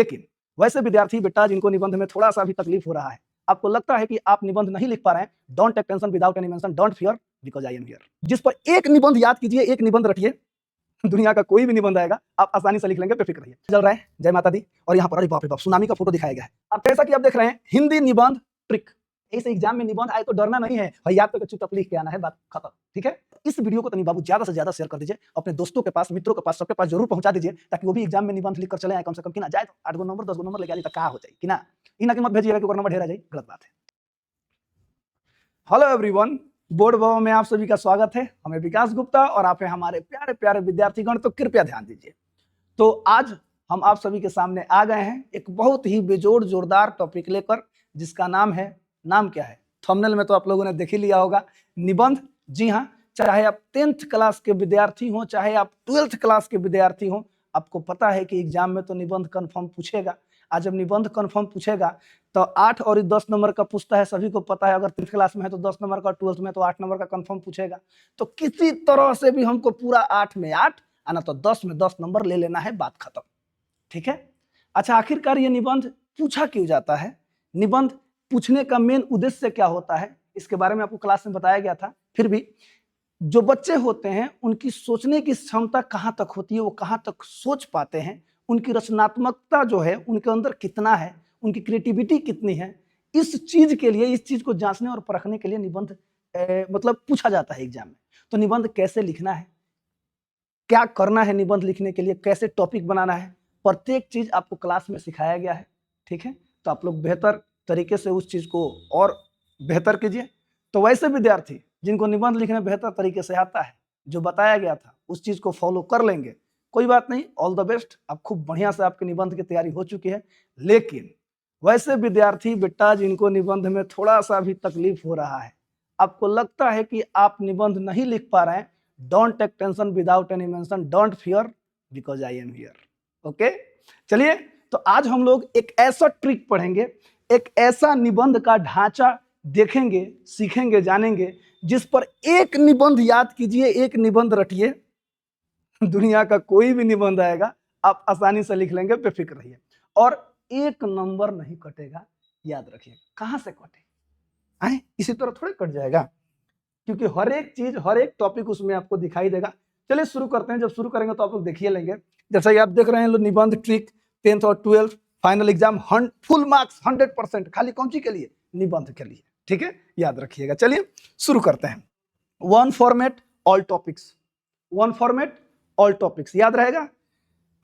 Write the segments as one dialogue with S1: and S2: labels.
S1: लेकिन वैसे विद्यार्थी बेटा जिनको निबंध में थोड़ा सा भी तकलीफ हो रहा है, आपको लगता है कि आप निबंध नहीं लिख पा रहे हैं, don't take tension without any mention, don't fear because I am here. जिस पर एक निबंध याद कीजिए, एक निबंध रटिए, दुनिया का कोई भी निबंध आएगा आप आसानी से लिख लेंगे, बेफिक्र रहिए। चल रहा है जय माता दी, और यहाँ पर अरे बाप रे बाप सुनामी का फोटो दिखाया गया है। अब जैसा कि आप देख रहे हैं हिंदी निबंध ट्रिक, इस एग्जाम में निबंध आए तो डरना नहीं है भाई, याद करके चुपचाप लिख के आना है, बात खत्म। ठीक है, इस वीडियो को तनी बाबू ज्यादा से ज्यादा शेयर कर दीजिए, अपने दोस्तों के पास, मित्रों के पास, सबके पास जरूर पहुंचा दीजिए, ताकि वो भी एग्जाम में निबंध लिख कर चले आए कम से कम, कि ना जाए तो 8 गो नंबर 10 गो नंबर लेके आ जाए तो क्या हो जाए, कि ना इना की मत भेजिएगा कि नंबर ढेरा जाए, गलत बात है। हेलो एवरीवन, बोर्ड भवन में आप सभी का स्वागत है। हमें विकास गुप्ता और आप हैं हमारे प्यारे प्यारे विद्यार्थीगण, तो कृपया ध्यान दीजिए। तो आज हम आप सभी के सामने आ गए हैं एक बहुत ही बेजोड़ जोरदार टॉपिक लेकर, जिसका नाम क्या है, थंबनेल में तो आप लोगों ने देख ही लिया होगा, निबंध। जी हाँ, चाहे आप 10th क्लास के विद्यार्थी हो, चाहे आप 12th क्लास के विद्यार्थी हो, आपको पता है कि एग्जाम में तो निबंध कन्फर्म पूछेगा। आज जब निबंध कन्फर्म पूछेगा तो 8 और 10 नंबर का पूछता है, सभी को पता है। अगर 10th क्लास में है तो 10 नंबर का, 12th में तो 8 नंबर का कन्फर्म पूछेगा। तो किसी तरह से भी हमको पूरा 8 में 8 आना, तो 10 में 10 नंबर ले लेना है, बात खत्म। ठीक है, अच्छा आखिरकार ये निबंध पूछा क्यों जाता है, निबंध पूछने का मेन उद्देश्य क्या होता है, इसके बारे में आपको क्लास में बताया गया था। फिर भी जो बच्चे होते हैं उनकी सोचने की क्षमता कहाँ तक होती है, वो कहाँ तक सोच पाते हैं, उनकी रचनात्मकता जो है उनके अंदर कितना है, उनकी क्रिएटिविटी कितनी है, इस चीज के लिए, इस चीज को जांचने और परखने के लिए निबंध मतलब पूछा जाता है एग्जाम में। तो निबंध कैसे लिखना है, क्या करना है निबंध लिखने के लिए, कैसे टॉपिक बनाना है, प्रत्येक चीज आपको क्लास में सिखाया गया है। ठीक है, तो आप लोग बेहतर तरीके से उस चीज को और बेहतर कीजिए। तो वैसे विद्यार्थी जिनको निबंध लिखना बेहतर तरीके से आता है, जो बताया गया था उस चीज को फॉलो कर लेंगे, कोई बात नहीं, ऑल द बेस्ट, आप खूब बढ़िया से आपके निबंध की तैयारी हो चुकी है। लेकिन वैसे विद्यार्थी बेटा जिनको निबंध में थोड़ा सा भी तकलीफ हो रहा है, आपको लगता है कि आप निबंध नहीं लिख पा रहे हैं, don't take tension without any mention, don't fear because I am here. Okay, चलिए तो आज हम लोग एक ऐसा ट्रिक पढ़ेंगे, एक ऐसा निबंध का ढांचा देखेंगे, सीखेंगे, जानेंगे, जिस पर एक निबंध याद कीजिए, एक निबंध रटिए, दुनिया का कोई भी निबंध आएगा आप आसानी से लिख लेंगे, बेफिक्र रहिए, और एक नंबर नहीं कटेगा, याद रखिए। कहां से कटे आए, इसी तरह थोड़े कट जाएगा, क्योंकि हर एक चीज, हर एक टॉपिक उसमें आपको दिखाई देगा। चलिए शुरू करते हैं, जब शुरू करेंगे तो आप लोग देखिए लेंगे। जैसा कि आप देख रहे हैं निबंध ट्रिक 10th और 12th final exam, full marks 100%, खाली कौन सी के लिए, निबंध के लिए। ठीक है, याद रखिएगा। चलिए शुरू करते हैं। One format all topics, one format all topics, याद रहेगा।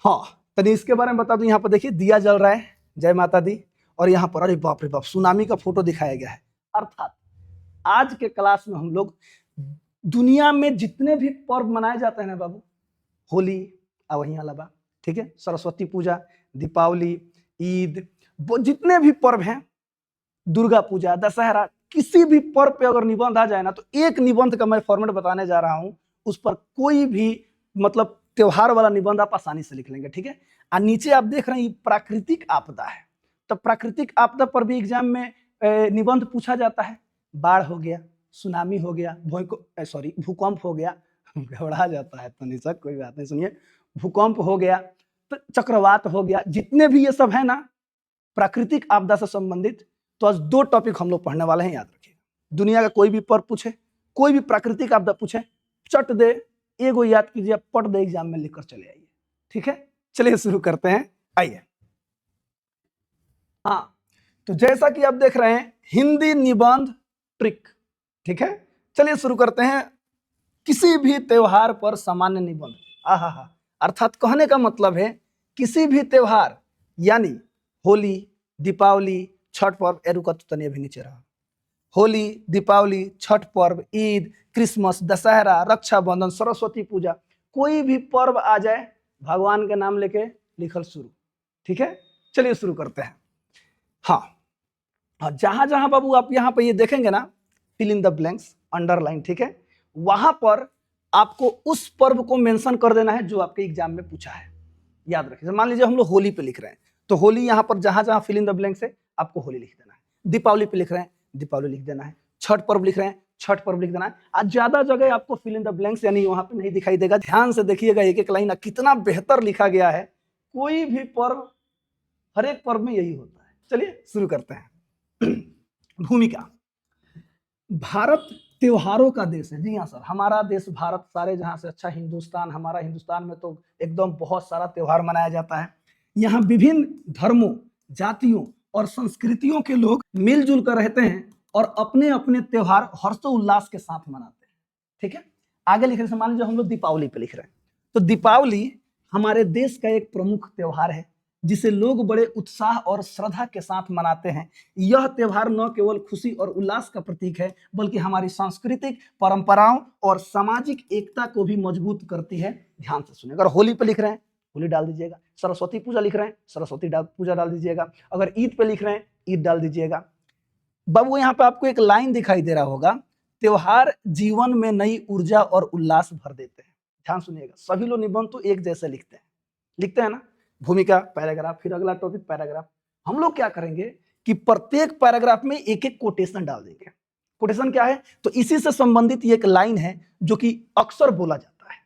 S1: हाँ, तनी इसके बारे में बता दूं, यहाँ पर देखिए दिया जल रहा है, जय माता दी, और यहाँ पर अरे बाप रे बाप सुनामी का फोटो दिखाया गया है। अर्थात आज के क्लास में हम लोग दुनिया में जितने भी पर्व मनाए जाते हैं ना बाबू, होली वहीं अलावा, ठीक है, सरस्वती पूजा, दीपावली, ईद, जितने भी पर्व हैं, दुर्गा पूजा, दशहरा, किसी भी पर्व पे अगर निबंध आ जाए ना, तो एक निबंध का मैं फॉर्मेट बताने जा रहा हूं, उस पर कोई भी मतलब त्योहार वाला निबंध आप आसानी से लिख लेंगे। ठीक है, और नीचे आप देख रहे हैं प्राकृतिक आपदा है, तो प्राकृतिक आपदा पर भी एग्जाम में निबंध पूछा जाता है। बाढ़ हो गया, सुनामी हो गया, भूकंप हो गया, घबरा जाता है तो निशा, कोई बात नहीं, सुनिए, भूकंप हो गया, तो चक्रवात हो गया, जितने भी ये सब है ना प्राकृतिक आपदा से संबंधित, तो आज 2 टॉपिक हम लोग पढ़ने वाले हैं, याद रखिए। दुनिया का कोई भी पर्व पूछे, कोई भी प्राकृतिक आपदा पूछे, चट दे एगो याद कीजिए, पट दे एग्जाम में लिखकर चले आइए। ठीक है, चलिए शुरू करते हैं, आइए। हाँ, तो जैसा कि आप देख रहे हैं हिंदी निबंध ट्रिक, ठीक है, चलिए शुरू करते हैं। किसी भी त्योहार पर सामान्य निबंध, आहा, अर्थात कहने का मतलब है किसी भी त्योहार, यानी होली, दीपावली, छठ पर्व, एरुका तो तनी अभी नीचे रहा, होली, दीपावली, छठ पर्व, ईद, क्रिसमस, दशहरा, रक्षाबंधन, सरस्वती पूजा, कोई भी पर्व आ जाए, भगवान के नाम लेके लिखल शुरू। ठीक है, चलिए शुरू करते हैं। हाँ, जहां जहां बाबू आप यहाँ पे ये देखेंगे ना, fill in the blanks, underline, ठीक है, वहां पर आपको उस पर्व को मेंशन कर देना है जो आपके एग्जाम में पूछा है, याद रखिए। मान लीजिए हम लोग होली पे लिख रहे हैं, तो होली यहाँ पर जहां जहां फिल इन द ब्लैंक्स है आपको होली लिख देना है। दीपावली पे लिख रहे हैं, दीपावली लिख देना है। छठ पर्व लिख रहे हैं, छठ पर्व लिख देना है। आज ज्यादा जगह आपको फिल इन द ब्लैंक्स यानी वहां पे नहीं दिखाई देगा, ध्यान से देखिएगा, एक एक लाइन कितना बेहतर लिखा गया है। कोई भी पर्व हर एक पर्व में यही होता है। चलिए शुरू करते हैं। भूमिका। भारत त्योहारों का देश है। जी हाँ सर, हमारा देश भारत सारे जहां से अच्छा हिंदुस्तान, हमारा हिंदुस्तान में तो एकदम बहुत सारा त्योहार मनाया जाता है। यहाँ विभिन्न धर्मों, जातियों और संस्कृतियों के लोग मिलजुल कर रहते हैं और अपने अपने त्योहार हर्षोल्लास के साथ मनाते हैं। ठीक है, आगे लिख रहे हैं, मान लीजिए हम लोग दीपावली पे लिख रहे हैं, तो दीपावली हमारे देश का एक प्रमुख त्योहार है जिसे लोग बड़े उत्साह और श्रद्धा के साथ मनाते हैं। यह त्योहार न केवल खुशी और उल्लास का प्रतीक है बल्कि हमारी सांस्कृतिक परंपराओं और सामाजिक एकता को भी मजबूत करती है। ध्यान से सुनिए, अगर होली पे लिख रहे हैं होली डाल दीजिएगा, सरस्वती पूजा लिख रहे हैं सरस्वती पूजा डाल दीजिएगा, अगर ईद पे लिख रहे हैं ईद डाल दीजिएगा। बाबू यहाँ पे आपको एक लाइन दिखाई दे रहा होगा, त्योहार जीवन में नई ऊर्जा और उल्लास भर देते हैं। ध्यान सुनिएगा, सभी लोग निबंध तो एक जैसे लिखते हैं ना, भूमिका पैराग्राफ, फिर अगला टॉपिक पैराग्राफ। हम लोग क्या करेंगे कि प्रत्येक पैराग्राफ में एक एक कोटेशन डाल देंगे। कोटेशन क्या है, तो इसी से संबंधित ये एक लाइन है जो कि अक्सर बोला जाता है।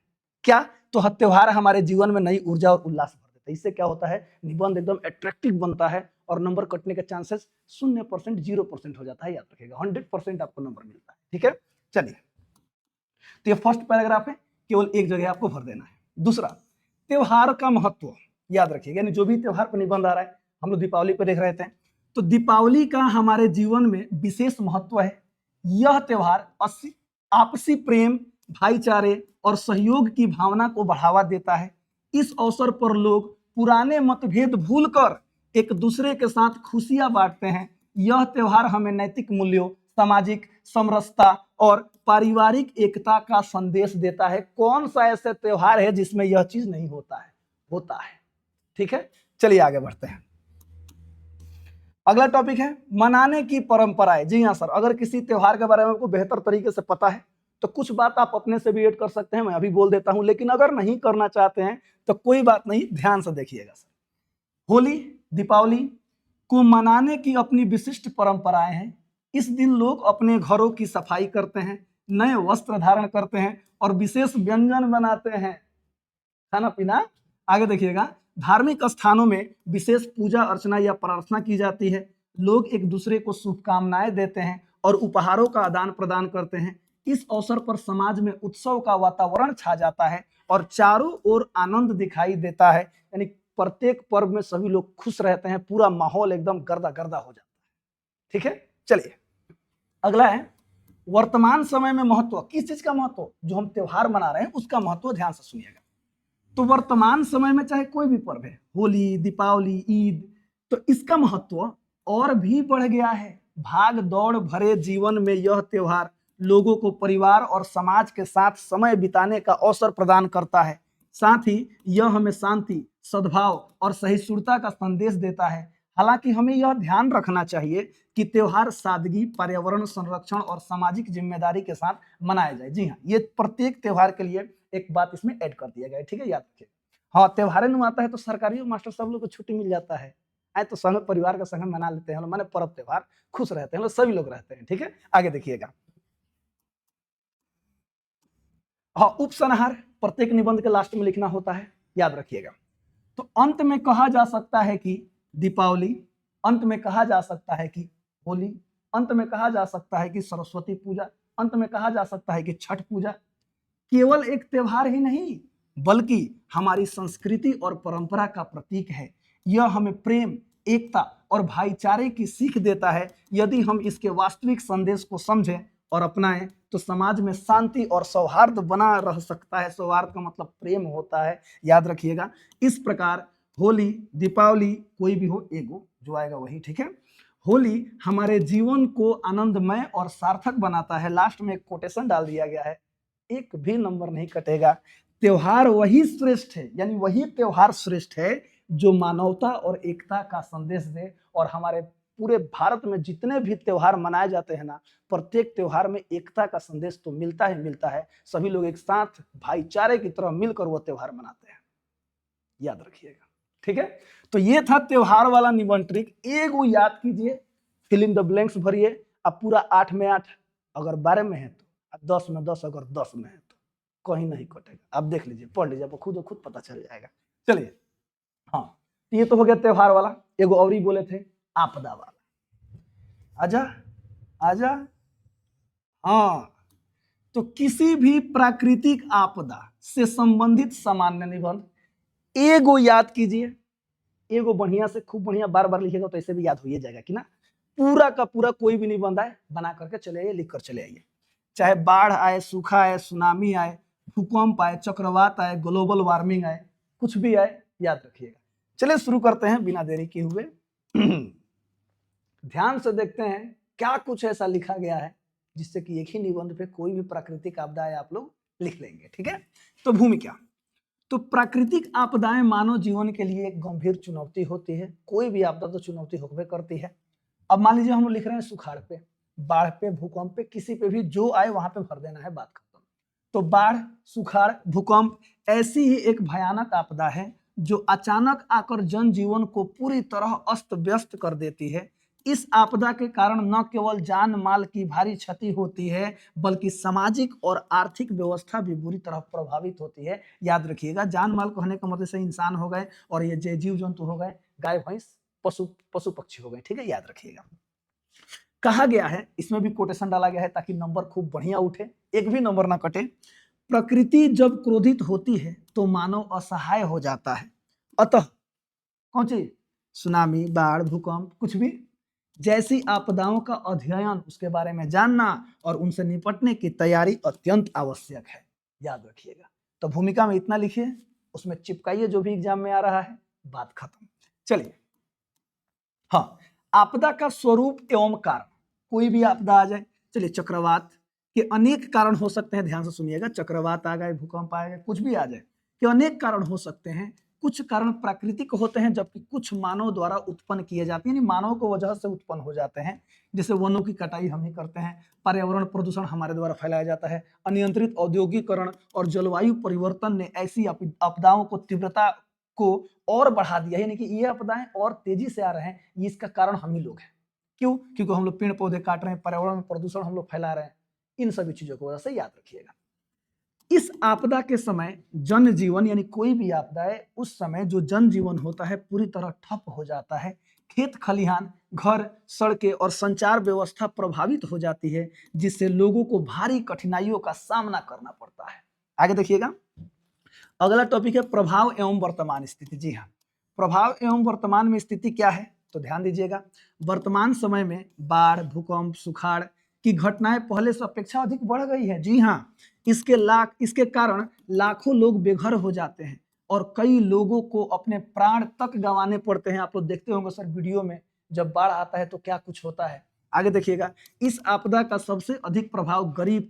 S1: क्या, तो त्योहार हमारे जीवन में नई ऊर्जा और उल्लास भर देता है। इससे क्या होता है, निबंध एकदम अट्रैक्टिव बनता है और नंबर कटने के चांसेस 0%, 0% हो जाता है। याद रखिएगा, 100% आपको नंबर मिलता है। ठीक है, चलिए, तो ये फर्स्ट पैराग्राफ है, केवल एक जगह आपको भर देना है। दूसरा, त्योहार का महत्व याद रखिएगा, यानी जो भी त्योहार पर निबंध आ रहा है, हम लोग दीपावली पर देख रहे थे, तो दीपावली का हमारे जीवन में विशेष महत्व है। यह त्योहार आपसी प्रेम, भाईचारे और सहयोग की भावना को बढ़ावा देता है। इस अवसर पर लोग पुराने मतभेद भूलकर एक दूसरे के साथ खुशियां बांटते हैं। यह त्योहार हमें नैतिक मूल्यों, सामाजिक समरसता और पारिवारिक एकता का संदेश देता है। कौन सा ऐसा त्योहार है जिसमें यह चीज नहीं होता है? होता है। ठीक है, चलिए आगे बढ़ते हैं। अगला टॉपिक है मनाने की परंपराएं। जी हाँ सर, अगर किसी त्योहार के बारे में आपको बेहतर तरीके से पता है तो कुछ बात आप अपने से भी ऐड कर सकते हैं, मैं अभी बोल देता हूं, लेकिन अगर नहीं करना चाहते हैं तो कोई बात नहीं, ध्यान से देखिएगा सर। होली, दीपावली को मनाने की अपनी विशिष्ट परंपराएं हैं। इस दिन लोग अपने घरों की सफाई करते हैं, नए वस्त्र धारण करते हैं और विशेष व्यंजन बनाते हैं, खाना पीना। आगे देखिएगा, धार्मिक स्थानों में विशेष पूजा अर्चना या प्रार्थना की जाती है। लोग एक दूसरे को शुभकामनाएं देते हैं और उपहारों का आदान प्रदान करते हैं। इस अवसर पर समाज में उत्सव का वातावरण छा जाता है और चारों ओर आनंद दिखाई देता है। यानी प्रत्येक पर्व में सभी लोग खुश रहते हैं, पूरा माहौल एकदम गर्दा गर्दा हो जाता है। ठीक है, चलिए अगला है वर्तमान समय में महत्व। किस चीज का महत्व? जो हम त्योहार मना रहे हैं उसका महत्व, ध्यान से सुनिएगा। तो वर्तमान समय में चाहे कोई भी पर्व है, होली, दीपावली, ईद, तो इसका महत्व और भी बढ़ गया है। भाग दौड़ भरे जीवन में यह त्योहार लोगों को परिवार और समाज के साथ समय बिताने का अवसर प्रदान करता है। साथ ही यह हमें शांति, सद्भाव और सहिष्णुता का संदेश देता है। हालांकि हमें यह ध्यान रखना चाहिए कि त्योहार सादगी, पर्यावरण संरक्षण और सामाजिक जिम्मेदारी के साथ मनाया जाए। जी हाँ, ये प्रत्येक त्योहार के लिए एक बात इसमें ऐड कर दिया गया है। ठीक है, याद रखिए। हाँ, त्योहार आता है तो सरकारी मास्टर सब लोग को छुट्टी मिल जाता है, आए तो संग परिवार का संग मना लेते हैं, माने पर्व त्योहार, खुश रहते हैं, सभी लोग रहते हैं। ठीक है, आगे देखिएगा। हाँ, उपसंहार प्रत्येक निबंध के लास्ट में लिखना होता है, याद रखिएगा। तो अंत में कहा जा सकता है कि दीपावली, अंत में कहा जा सकता है कि होली, अंत में कहा जा सकता है कि सरस्वती पूजा, अंत में कहा जा सकता है कि छठ पूजा केवल एक त्योहार ही नहीं बल्कि हमारी संस्कृति और परंपरा का प्रतीक है। यह हमें प्रेम, एकता और भाईचारे की सीख देता है। यदि हम इसके वास्तविक संदेश को समझें और अपनाएं तो समाज में शांति और सौहार्द बना रह सकता है। सौहार्द का मतलब प्रेम होता है, याद रखिएगा। इस प्रकार होली, दीपावली, कोई भी हो, एगो जो आएगा वही। ठीक है, होली हमारे जीवन को आनंदमय और सार्थक बनाता है। लास्ट में एक कोटेशन डाल दिया गया है, एक भी नंबर नहीं कटेगा। त्योहार वही श्रेष्ठ है, यानी वही त्योहार श्रेष्ठ है जो मानवता और एकता का संदेश दे। और हमारे पूरे भारत में जितने भी त्योहार मनाए जाते हैं ना, प्रत्येक त्योहार में एकता का संदेश तो मिलता है। सभी लोग एक साथ भाईचारे की तरह मिलकर वो त्योहार मनाते हैं, याद रखिएगा। ठीक है, तो ये था त्योहार वाला निबंध ट्रिक। एक वो याद कीजिए, फिल इन द ब्लैंक्स भरिए। अब पूरा 8 में 8, अगर 12 में है तो 10 में 10, अगर 10 में है तो कहीं नहीं कटेगा। आप देख लीजिए, पढ़ लीजिए, आपको खुद पता चल जाएगा। चलिए, हाँ, तो ये तो हो गया त्योहार वाला। एगो और ही बोले थे आपदा वाला। आजा आजा। हाँ, तो किसी भी प्राकृतिक आपदा से संबंधित सामान्य निबंध एगो याद कीजिए, एगो बढ़िया से, खूब बढ़िया बार बार लिखेगा तो ऐसे भी याद हो ही जाएगा कि ना। पूरा का पूरा कोई भी निबंध आए बना करके चले आइए, लिख कर चले आइए। चाहे बाढ़ आए, सूखा आए, सुनामी आए, भूकंप आए, चक्रवात आए, ग्लोबल वार्मिंग आए, कुछ भी आए याद रखिएगा। चलिए शुरू करते हैं बिना देरी किए हुए। ध्यान से देखते हैं क्या कुछ ऐसा लिखा गया है जिससे कि एक ही निबंध पे कोई भी प्राकृतिक आपदा है आप लोग लिख लेंगे। ठीक है, तो भूमिका। तो प्राकृतिक आपदाएं मानव जीवन के लिए एक गंभीर चुनौती होती है। कोई भी आपदा तो चुनौती होबे करती है। अब मान लीजिए हम लिख रहे हैं सुखाड़ पे, बाढ़ पे, भूकंप पे, किसी पे भी जो आए वहां पे भर देना है, बात खत्म। तो बाढ़, सुखाड़, भूकंप ऐसी ही एक भयानक आपदा है जो अचानक आकर जनजीवन को पूरी तरह अस्त व्यस्त कर देती है। इस आपदा के कारण न केवल जान माल की भारी क्षति होती है बल्कि सामाजिक और आर्थिक व्यवस्था भी बुरी तरह प्रभावित होती है। याद रखिएगा, जान माल कहने का मतलब से इंसान हो गए और ये जीव जंतु हो गए, गाय भैंस, पशु पक्षी हो गए। ठीक है, याद रखिएगा। कहा गया है, इसमें भी कोटेशन डाला गया है ताकि नंबर खूब बढ़िया उठे, एक भी नंबर ना कटे। प्रकृति जब क्रोधित होती है तो मानव असहाय हो जाता है। अतः कौन चीज, सुनामी, बाढ़, भूकंप, कुछ भी जैसी आपदाओं का अध्ययन, उसके बारे में जानना और उनसे निपटने की तैयारी अत्यंत आवश्यक है। याद रखिएगा। तो भूमिका में इतना लिखिए, उसमें चिपकाइए जो भी एग्जाम में आ रहा है, बात खत्म। चलिए, हाँ, आपदा का स्वरूप एवं कारण। कोई भी आपदा आ जाए, चलिए चक्रवात के अनेक कारण हो सकते हैं, ध्यान से सुनिएगा। चक्रवात आ गए, भूकंप आ गए, कुछ भी आ जाए, के अनेक कारण हो सकते हैं। कुछ कारण प्राकृतिक होते हैं जबकि कुछ मानव द्वारा उत्पन्न किए जाते हैं, यानी मानव को वजह से उत्पन्न हो जाते हैं। जैसे वनों की कटाई हम ही करते हैं, पर्यावरण प्रदूषण हमारे द्वारा फैलाया जाता है, अनियंत्रित औद्योगिकरण और जलवायु परिवर्तन ने ऐसी आपदाओं को तीव्रता को और बढ़ा दिया, यानी कि ये आपदाएं और तेजी से आ रहे हैं। ये इसका कारण हम ही लोग हैं। क्यों? क्योंकि हम लोग पेड़ पौधे काट रहे हैं, पर्यावरण में प्रदूषण हम लोग फैला रहे हैं। इन सभी चीजों की वजह से, याद रखिएगा। इस आपदा के समय जनजीवन, यानी कोई भी आपदा है उस समय जो जनजीवन होता है पूरी तरह ठप हो जाता है। खेत खलिहान, घर, सड़कें और संचार व्यवस्था प्रभावित हो जाती है, जिससे लोगों को भारी कठिनाइयों का सामना करना पड़ता है। आगे देखिएगा, अगला टॉपिक है प्रभाव एवं वर्तमान स्थिति। जी हाँ, प्रभाव एवं वर्तमान में स्थिति क्या है, तो ध्यान दीजिएगा। वर्तमान समय में बाढ़, भूकंप, सुखाड़ की घटनाएं पहले से अपेक्षा अधिक बढ़ गई है। जी हाँ, इसके कारण लाखों लोग बेघर हो जाते हैं और कई लोगों को अपने प्राण तक गंवाने पड़ते हैं। आप लोग देखते होंगे सर वीडियो में, जब बाढ़ आता है तो क्या कुछ होता है। आगे देखिएगा, इस आपदा का सबसे अधिक प्रभाव गरीब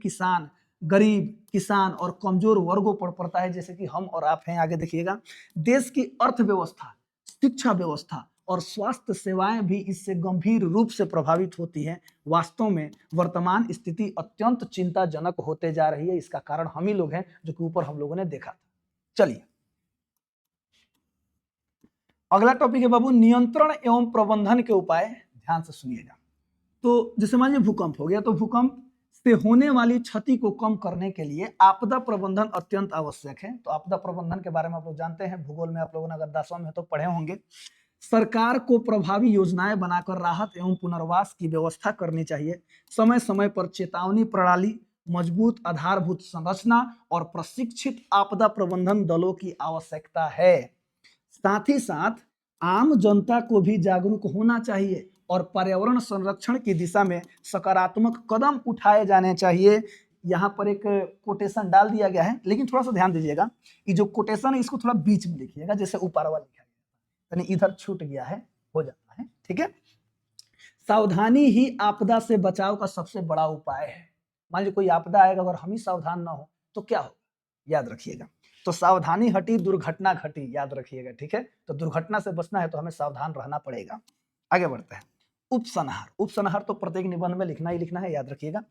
S1: किसान और कमजोर वर्गों पर पड़ता है, जैसे कि हम और आप हैं। आगे देखिएगा, देश की अर्थव्यवस्था, शिक्षा व्यवस्था और स्वास्थ्य सेवाएं भी इससे गंभीर रूप से प्रभावित होती हैं। वास्तव में वर्तमान स्थिति अत्यंत चिंताजनक होते जा रही है। इसका कारण हम ही लोग हैं, जो कि ऊपर हम लोगों ने देखा था। चलिए, अगला टॉपिक है बाबू नियंत्रण एवं प्रबंधन के उपाय। ध्यान से सुनिएगा। तो जैसे मान लीजिए भूकंप हो गया, तो भूकंप से होने वाली क्षति को कम करने के लिए आपदा प्रबंधन अत्यंत आवश्यक है। तो आपदा प्रबंधन के बारे में आप लोग जानते हैं, भूगोल में आप लोगों ने अगर 10वां में तो पढ़े होंगे। सरकार को प्रभावी योजनाएं बनाकर राहत एवं पुनर्वास की व्यवस्था करनी चाहिए। समय समय पर चेतावनी प्रणाली, मजबूत आधारभूत संरचना और प्रशिक्षित आपदा प्रबंधन दलों की आवश्यकता है। साथ ही साथ आम जनता को भी जागरूक होना चाहिए और पर्यावरण संरक्षण की दिशा में सकारात्मक कदम उठाए जाने चाहिए। यहाँ पर एक कोटेशन डाल दिया गया है, लेकिन थोड़ा सा ध्यान दीजिएगा। ये जो कोटेशन है इसको थोड़ा बीच में लिखिएगा, जैसे ऊपर वाला लिखा है, यानी इधर छूट गया है, हो जाता है। ठीक है, सावधानी ही आपदा से बचाव का सबसे बड़ा उपाय है। मान लीजिए कोई आपदा आएगा, अगर हम ही सावधान ना हो तो क्या होगा, याद रखिएगा। तो सावधानी हटी दुर्घटना घटी, याद रखिएगा। ठीक है, तो दुर्घटना से बचना है तो हमें सावधान रहना पड़ेगा। आगे बढ़ते हैं। उपसंहार तो प्रत्येक निबंध में लिखना ही लिखना है, याद रखिएगा।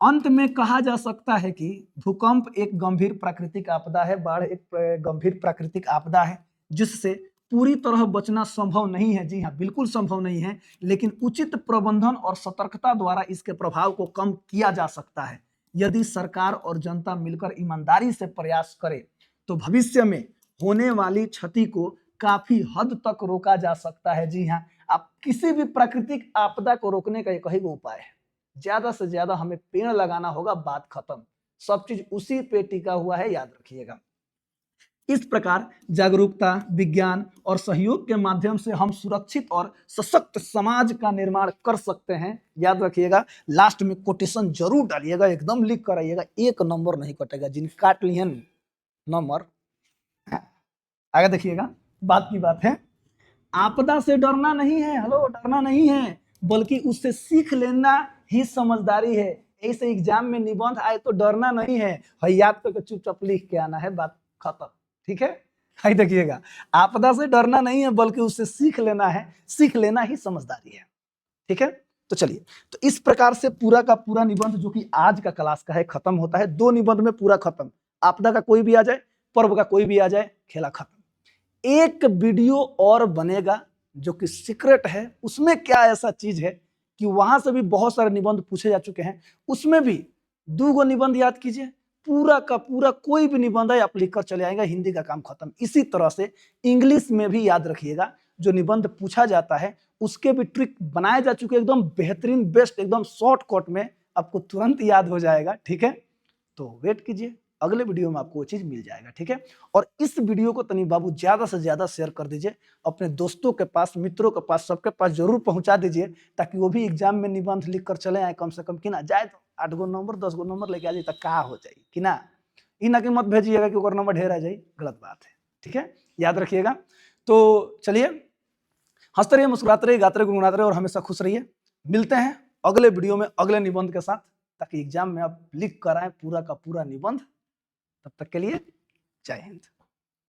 S1: अंत में कहा जा सकता है कि भूकंप एक गंभीर प्राकृतिक आपदा है, बाढ़ एक गंभीर प्राकृतिक आपदा है जिससे पूरी तरह बचना संभव नहीं है। जी हाँ, बिल्कुल संभव नहीं है, लेकिन उचित प्रबंधन और सतर्कता द्वारा इसके प्रभाव को कम किया जा सकता है। यदि सरकार और जनता मिलकर ईमानदारी से प्रयास करे तो भविष्य में होने वाली क्षति को काफी हद तक रोका जा सकता है। जी हाँ, आप किसी भी प्राकृतिक आपदा को रोकने का एक ही उपाय है, ज्यादा से ज्यादा हमें पेड़ लगाना होगा, बात खत्म। सब चीज उसी पे टिका हुआ है, याद रखिएगा। इस प्रकार जागरूकता, विज्ञान और सहयोग के माध्यम से हम सुरक्षित और सशक्त समाज का निर्माण कर सकते हैं। याद रखिएगा, लास्ट में कोटेशन जरूर डालिएगा, एकदम लिख कर आइएगा, एक नंबर नहीं कटेगा। जिन काट लिए नंबर, आगे देखिएगा, बात की बात है, आपदा से डरना नहीं है, हेलो, डरना नहीं है, बल्कि उससे सीख लेना ही समझदारी है। ऐसे एग्जाम में निबंध आए तो डरना नहीं है, याद करके चुपचाप लिख के आना है, बात खत्म। ठीक है, हाई देखिएगा, आपदा से डरना नहीं है बल्कि उससे सीख लेना है, सीख लेना ही समझदारी है। ठीक है, तो चलिए, तो इस प्रकार से पूरा का पूरा निबंध जो कि आज का क्लास का है खत्म होता है। 2 निबंध में पूरा खत्म, आपदा का कोई भी आ जाए, पर्व का कोई भी आ जाए, खेला खत्म। एक वीडियो और बनेगा जो कि सीक्रेट है, उसमें क्या ऐसा चीज है कि वहां से भी बहुत सारे निबंध पूछे जा चुके हैं, उसमें भी 2 गो निबंध याद कीजिए, पूरा का पूरा कोई भी निबंध है आप लिखकर चले आएंगे, हिंदी का काम खत्म। इसी तरह से इंग्लिश में भी याद रखिएगा, जो निबंध पूछा जाता है उसके भी ट्रिक बनाए जा चुके, एकदम बेहतरीन, बेस्ट, एकदम शॉर्टकट में आपको तुरंत याद हो जाएगा। ठीक है, तो वेट कीजिए, अगले वीडियो में आपको वो चीज मिल जाएगा। ठीक है, और इस वीडियो को तनी बाबू ज्यादा से ज्यादा शेयर कर दीजिए, अपने दोस्तों के पास, मित्रों के पास, सबके पास जरूर पहुंचा दीजिए, ताकि वो भी एग्जाम में निबंध लिख कर चले आए, कम से कम कि ना जाए तो 8 गो नंबर 10 गो नंबर लेके आ जाए, तक कहा हो जाए कि ना। इन की मत भेजिएगा कि ओकर नंबर ढेर आ जाए, गलत बात है। ठीक है, याद रखिएगा। तो चलिए, हंसते रहिए, मुस्कुराते रहिए, गाते रहिए, गुनगुनाते रहिए और हमेशा खुश रहिए। मिलते हैं अगले वीडियो में अगले निबंध के साथ, ताकि एग्जाम में आप लिख कर आए पूरा का पूरा निबंध। तब तक के लिए जय हिंद।